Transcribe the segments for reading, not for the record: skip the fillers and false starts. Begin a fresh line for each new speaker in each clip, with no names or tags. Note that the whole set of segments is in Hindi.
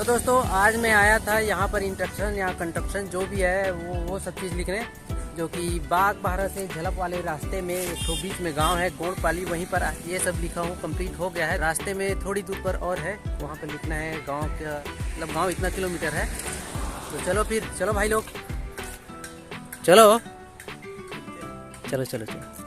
तो दोस्तों आज मैं आया था यहाँ पर इंस्ट्रक्शन या कंस्ट्रक्शन जो भी है वो सब चीज़ लिखने, जो कि बाग बाहरा से झलक वाले रास्ते में एक तो बीच में गांव है गोड़पाली, वहीं पर ये सब लिखा हूँ कंप्लीट हो गया है। रास्ते में थोड़ी दूर पर और है, वहाँ पर लिखना है गांव का, मतलब गांव इतना किलोमीटर है। तो चलो फिर, चलो भाई लोग, चलो चलो चलो चलो।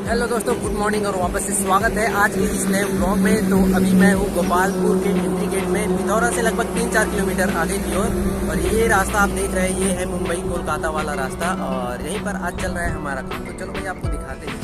हेलो दोस्तों, गुड मॉर्निंग और वापस से स्वागत है आज के इस नए ब्लॉग में। तो अभी मैं हूँ गोपालपुर के एंट्री गेट में, पिथौरा से लगभग 3-4 किलोमीटर आगे की ओर। और ये रास्ता आप देख रहे हैं, ये है मुंबई कोलकाता वाला रास्ता, और यहीं पर आज चल रहा है हमारा काम। तो चलो भाई आपको दिखाते हैं।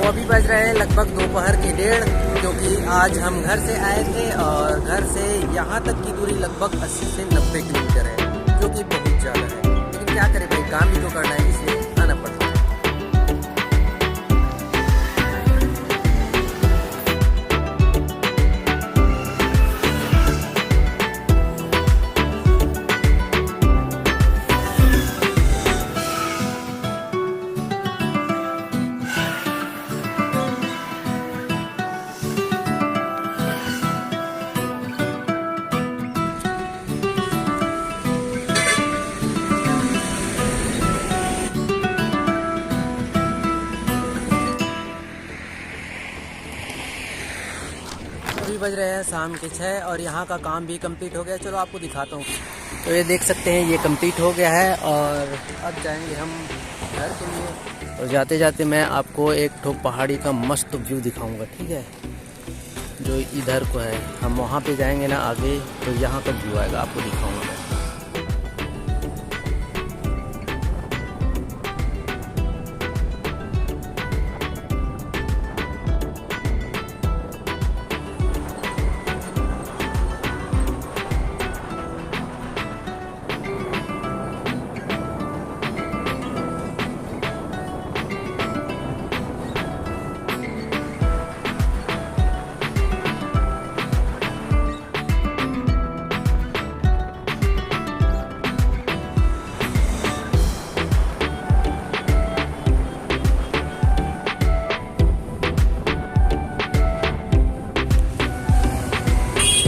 अभी बज रहे हैं लगभग दोपहर के 1:30, क्योंकि आज हम घर से आए थे और घर से यहाँ तक की दूरी लगभग 80 से 90 किलोमीटर है, जो कि बहुत ज़्यादा है। लेकिन क्या करें भाई, काम भी तो करना है, इसलिए आना पड़ता है। अभी बज रहे हैं शाम के 6 और यहाँ का काम भी कंप्लीट हो गया। चलो आपको दिखाता हूँ। तो ये देख सकते हैं, ये कंप्लीट हो गया है और अब जाएंगे हम घर के लिए। और जाते जाते मैं आपको एक ठो पहाड़ी का मस्त व्यू दिखाऊंगा, ठीक है, जो इधर को है। हम वहाँ पे जाएंगे ना आगे, तो यहाँ का व्यू आएगा, आपको दिखाऊंगा।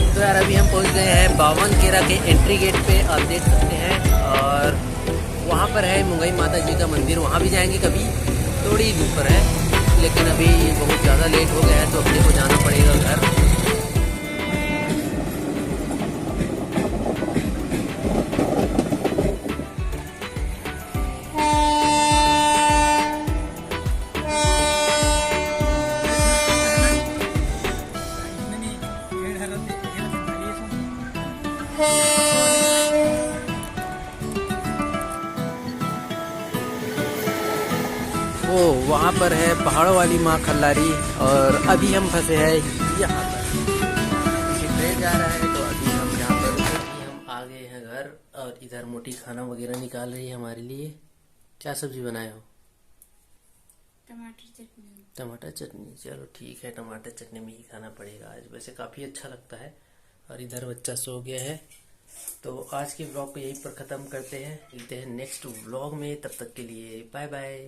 तो यार अभी हम पहुंच गए हैं बावनखेड़ा के एंट्री गेट पे, आप देख सकते हैं। और वहाँ पर है मुंगई माता जी का मंदिर, वहाँ भी जाएंगे कभी, थोड़ी दूर पर है। लेकिन अभी बहुत ज़्यादा लेट हो गया है तो अपने को जाना पड़ेगा घर। वो वहाँ पर है पहाड़ों वाली माँ खल्लारी और अभी हम फंसे हैं यहाँ पर। ट्रेन जा रहा है तो अभी हम यहाँ पर हम आ गए हैं घर और इधर मोटी खाना वगैरह निकाल रही है हमारे लिए। क्या सब्जी बनाए हो?
टमाटर चटनी।
टमाटर चटनी, चलो ठीक है, टमाटर चटनी में ही खाना पड़ेगा आज। वैसे काफ़ी अच्छा लगता है। और इधर बच्चा सो गया है। तो आज के व्लॉग को यहीं पर ख़त्म करते हैं, मिलते हैं नेक्स्ट व्लॉग में। तब तक के लिए बाय बाय।